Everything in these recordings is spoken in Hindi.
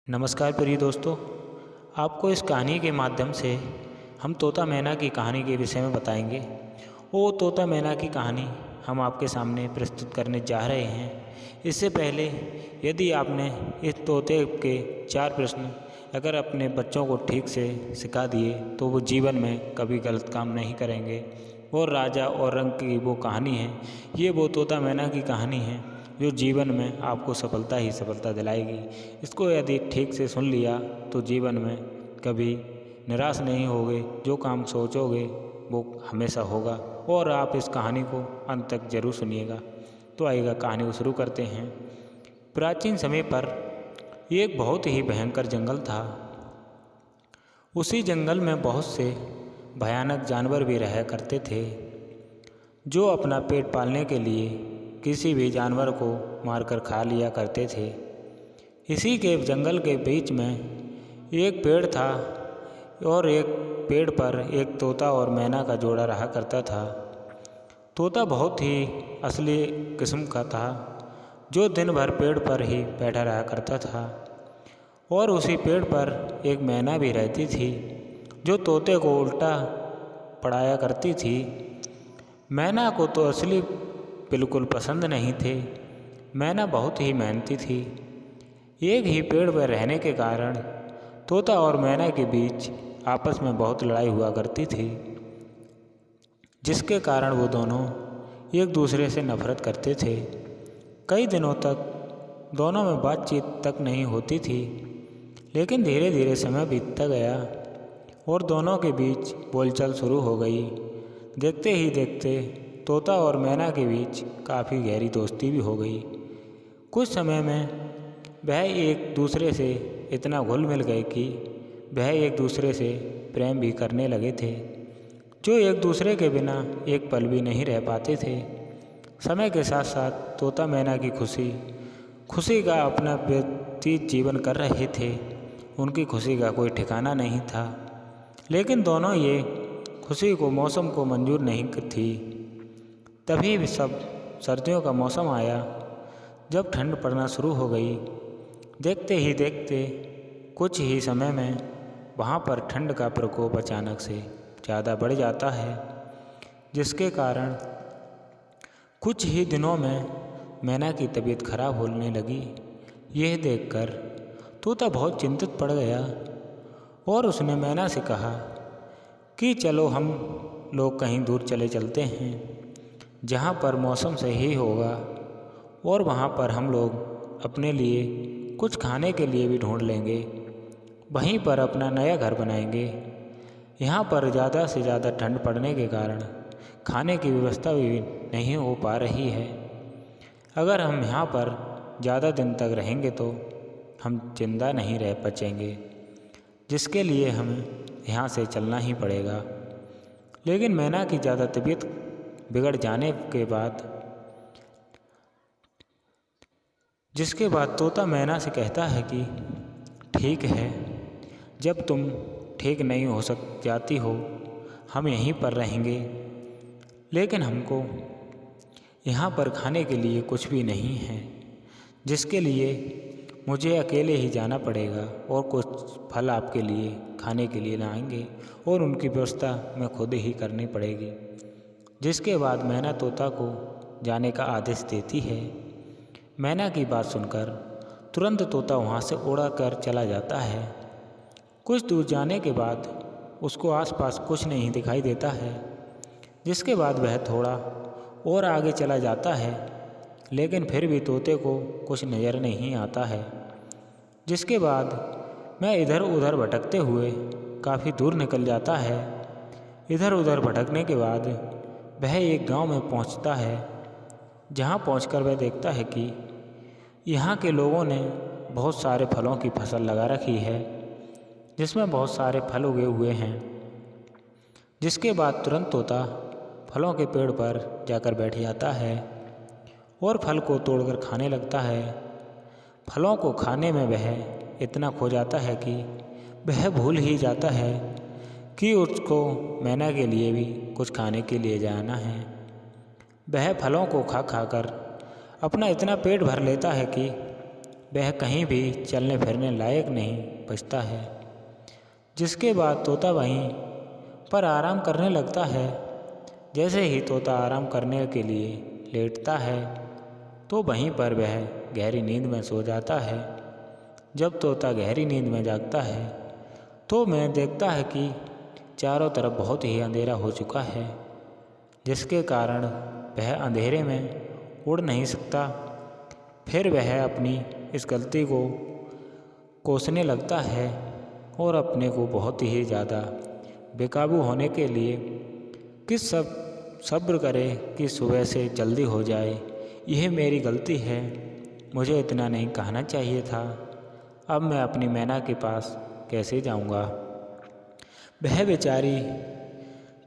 नमस्कार प्रिय दोस्तों, आपको इस कहानी के माध्यम से हम तोता मैना की कहानी के विषय में बताएंगे। वो तोता मैना की कहानी हम आपके सामने प्रस्तुत करने जा रहे हैं। इससे पहले यदि आपने इस तोते के 4 प्रश्न अगर अपने बच्चों को ठीक से सिखा दिए तो वो जीवन में कभी गलत काम नहीं करेंगे। और राजा और रंक की वो कहानी है, ये वो तोता मैना की कहानी है जो जीवन में आपको सफलता ही सफलता दिलाएगी। इसको यदि ठीक से सुन लिया तो जीवन में कभी निराश नहीं होगे, जो काम सोचोगे वो हमेशा होगा। और आप इस कहानी को अंत तक जरूर सुनिएगा। तो आइएगा कहानी को शुरू करते हैं। प्राचीन समय पर एक बहुत ही भयंकर जंगल था। उसी जंगल में बहुत से भयानक जानवर भी रहा करते थे, जो अपना पेट पालने के लिए किसी भी जानवर को मारकर खा लिया करते थे। इसी के जंगल के बीच में एक पेड़ था और एक पेड़ पर एक तोता और मैना का जोड़ा रहा करता था। तोता बहुत ही असली किस्म का था, जो दिन भर पेड़ पर ही बैठा रहा करता था। और उसी पेड़ पर एक मैना भी रहती थी, जो तोते को उल्टा पढ़ाया करती थी। मैना को तो असली बिल्कुल पसंद नहीं थे। मैना बहुत ही मेहनती थी। एक ही पेड़ पर रहने के कारण तोता और मैना के बीच आपस में बहुत लड़ाई हुआ करती थी, जिसके कारण वो दोनों एक दूसरे से नफरत करते थे। कई दिनों तक दोनों में बातचीत तक नहीं होती थी, लेकिन धीरे धीरे समय बीतता गया और दोनों के बीच बोलचाल शुरू हो गई। देखते ही देखते तोता और मैना के बीच काफ़ी गहरी दोस्ती भी हो गई। कुछ समय में वह एक दूसरे से इतना घुल मिल गए कि वह एक दूसरे से प्रेम भी करने लगे थे, जो एक दूसरे के बिना एक पल भी नहीं रह पाते थे। समय के साथ साथ तोता मैना की खुशी का अपना व्यतीत जीवन कर रहे थे। उनकी खुशी का कोई ठिकाना नहीं था, लेकिन दोनों ये खुशी को मौसम को मंजूर नहीं थी। तभी भी सब सर्दियों का मौसम आया, जब ठंड पड़ना शुरू हो गई। देखते ही देखते कुछ ही समय में वहाँ पर ठंड का प्रकोप अचानक से ज़्यादा बढ़ जाता है, जिसके कारण कुछ ही दिनों में मैना की तबीयत खराब होने लगी। यह देखकर तोता बहुत चिंतित पड़ गया और उसने मैना से कहा कि चलो हम लोग कहीं दूर चले चलते हैं, जहाँ पर मौसम सही होगा और वहाँ पर हम लोग अपने लिए कुछ खाने के लिए भी ढूंढ लेंगे। वहीं पर अपना नया घर बनाएंगे। यहाँ पर ज़्यादा से ज़्यादा ठंड पड़ने के कारण खाने की व्यवस्था भी नहीं हो पा रही है। अगर हम यहाँ पर ज़्यादा दिन तक रहेंगे तो हम जिंदा नहीं रह बचेंगे, जिसके लिए हमें यहाँ से चलना ही पड़ेगा। लेकिन मैना की ज़्यादा तबीयत बिगड़ जाने के बाद जिसके बाद तोता मैना से कहता है कि ठीक है, जब तुम ठीक नहीं हो जाती हो हम यहीं पर रहेंगे, लेकिन हमको यहाँ पर खाने के लिए कुछ भी नहीं है, जिसके लिए मुझे अकेले ही जाना पड़ेगा और कुछ फल आपके लिए खाने के लिए लाएंगे और उनकी व्यवस्था मैं खुद ही करनी पड़ेगी। जिसके बाद मैना तोता को जाने का आदेश देती है। मैना की बात सुनकर तुरंत तोता वहाँ से उड़ा कर चला जाता है। कुछ दूर जाने के बाद उसको आसपास कुछ नहीं दिखाई देता है, जिसके बाद वह थोड़ा और आगे चला जाता है, लेकिन फिर भी तोते को कुछ नज़र नहीं आता है। जिसके बाद मैं इधर उधर भटकते हुए काफ़ी दूर निकल जाता है। इधर उधर भटकने के बाद वह एक गांव में पहुंचता है, जहां पहुंचकर वह देखता है कि यहाँ के लोगों ने बहुत सारे फलों की फसल लगा रखी है, जिसमें बहुत सारे फल उगे हुए हैं। जिसके बाद तुरंत तोता फलों के पेड़ पर जाकर बैठ जाता है और फल को तोड़कर खाने लगता है। फलों को खाने में वह इतना खो जाता है कि वह भूल ही जाता है कि उसको मैना के लिए भी कुछ खाने के लिए जाना है। वह फलों को खा खा कर अपना इतना पेट भर लेता है कि वह कहीं भी चलने फिरने लायक नहीं बचता है। जिसके बाद तोता वहीं पर आराम करने लगता है। जैसे ही तोता आराम करने के लिए लेटता है तो वहीं पर वह गहरी नींद में सो जाता है। जब तोता गहरी नींद में जागता है तो मैं देखता है कि चारों तरफ बहुत ही अंधेरा हो चुका है, जिसके कारण वह अंधेरे में उड़ नहीं सकता। फिर वह अपनी इस गलती को कोसने लगता है और अपने को बहुत ही ज़्यादा बेकाबू होने के लिए किस सब सब्र करे कि सुबह से जल्दी हो जाए। यह मेरी गलती है, मुझे इतना नहीं कहना चाहिए था। अब मैं अपनी मैना के पास कैसे जाऊंगा? वह बेचारी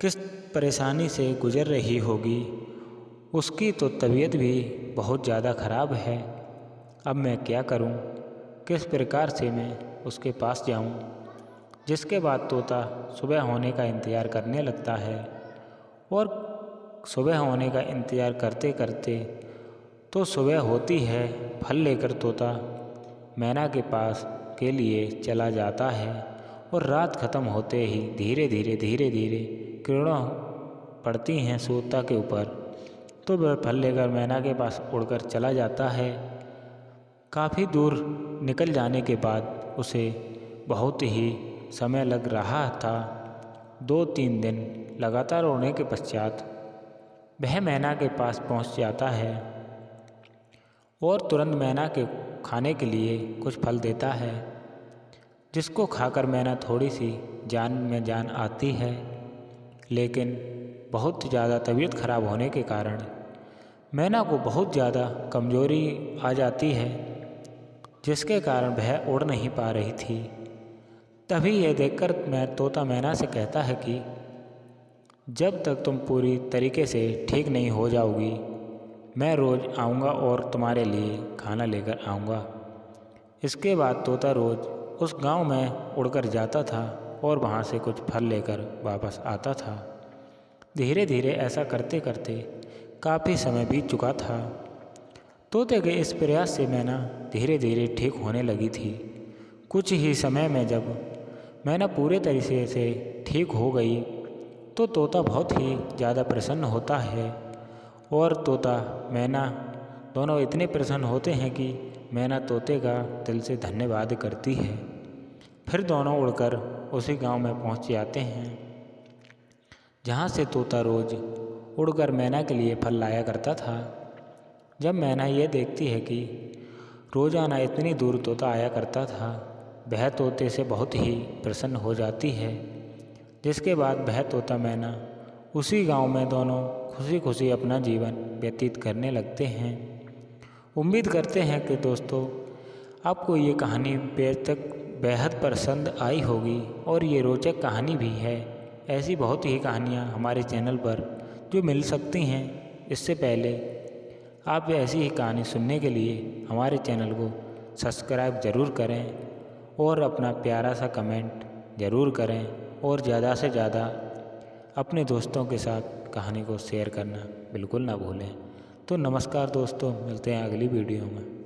किस परेशानी से गुजर रही होगी। उसकी तो तबीयत भी बहुत ज़्यादा ख़राब है। अब मैं क्या करूं? किस प्रकार से मैं उसके पास जाऊं? जिसके बाद तोता सुबह होने का इंतज़ार करने लगता है और सुबह होने का इंतज़ार करते करते तो सुबह होती है। फल लेकर तोता मैना के पास के लिए चला जाता है और रात ख़त्म होते ही धीरे धीरे किरणें पड़ती हैं तोता के ऊपर। तो वह फल लेकर मैना के पास उड़कर चला जाता है। काफ़ी दूर निकल जाने के बाद उसे बहुत ही समय लग रहा था। 2-3 दिन लगातार उड़ने के पश्चात वह मैना के पास पहुंच जाता है और तुरंत मैना के खाने के लिए कुछ फल देता है, जिसको खाकर मैना थोड़ी सी जान में जान आती है। लेकिन बहुत ज़्यादा तबीयत खराब होने के कारण मैना को बहुत ज़्यादा कमज़ोरी आ जाती है, जिसके कारण वह उड़ नहीं पा रही थी। तभी यह देखकर तोता मैना से कहता है कि जब तक तुम पूरी तरीके से ठीक नहीं हो जाओगी, मैं रोज़ आऊँगा और तुम्हारे लिए खाना लेकर आऊँगा। इसके बाद तोता रोज़ उस गांव में उड़कर जाता था और वहाँ से कुछ फल लेकर वापस आता था। धीरे धीरे ऐसा करते करते काफ़ी समय बीत चुका था। तोते के इस प्रयास से मैना धीरे धीरे ठीक होने लगी थी। कुछ ही समय में जब मैना पूरे तरीके से ठीक हो गई तो तोता बहुत ही ज़्यादा प्रसन्न होता है और तोता मैना दोनों इतने प्रसन्न होते हैं कि मैना तोते का दिल से धन्यवाद करती है। फिर दोनों उड़कर उसी गांव में पहुंच जाते हैं, जहां से तोता रोज़ उड़कर मैना के लिए फल लाया करता था। जब मैना ये देखती है कि रोज़ाना इतनी दूर तोता आया करता था, वह तोते से बहुत ही प्रसन्न हो जाती है। जिसके बाद वह तोता मैना उसी गांव में दोनों खुशी खुशी अपना जीवन व्यतीत करने लगते हैं। उम्मीद करते हैं कि दोस्तों आपको ये कहानी बेहद पसंद आई होगी और ये रोचक कहानी भी है। ऐसी बहुत ही कहानियाँ हमारे चैनल पर जो मिल सकती हैं। इससे पहले आप ऐसी ही कहानी सुनने के लिए हमारे चैनल को सब्सक्राइब ज़रूर करें और अपना प्यारा सा कमेंट ज़रूर करें और ज़्यादा से ज़्यादा अपने दोस्तों के साथ कहानी को शेयर करना बिल्कुल ना भूलें। तो नमस्कार दोस्तों, मिलते हैं अगली वीडियो में।